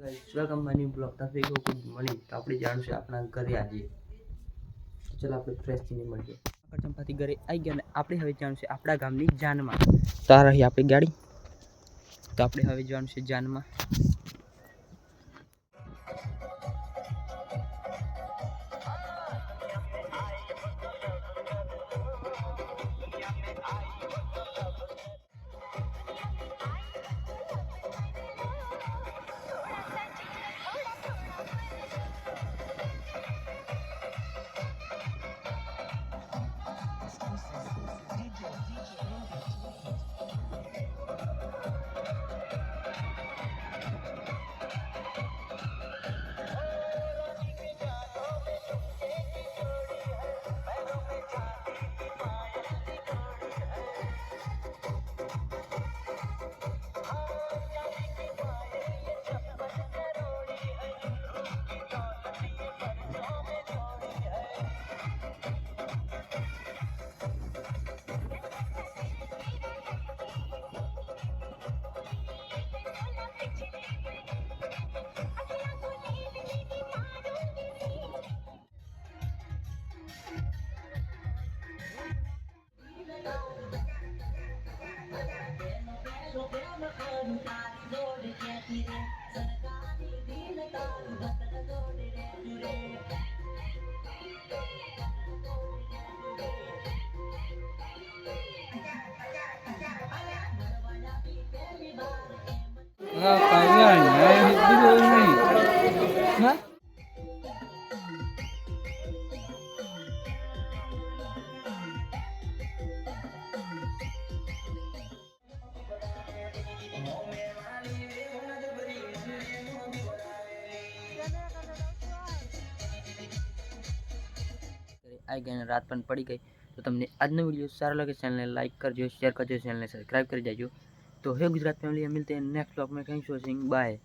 Welcome my new blog તો good morning તો આપણે જાણશું આપણા ઘરે આજે ચાલો આપણે ફ્રેશ થઈને મળીએ ચંપાથી ઘરે આવી ગયા ને આપણે હવે જાણશું આપણા ગામની જાનમાં તો આ રહી આપણી ગાડી તો આપણે હવે જાણશું જાનમાં आई गए रात पण पड़ी गई तो तमने आज वीडियो सारा लगे चैनल ने लाइक करजो शेयर करजो चैनल ने सब्सक्राइब कर जाजो तो हे गुजरात फैमिली मिलते हैं नेक्स्ट ब्लॉग में। Thanks for watching bye.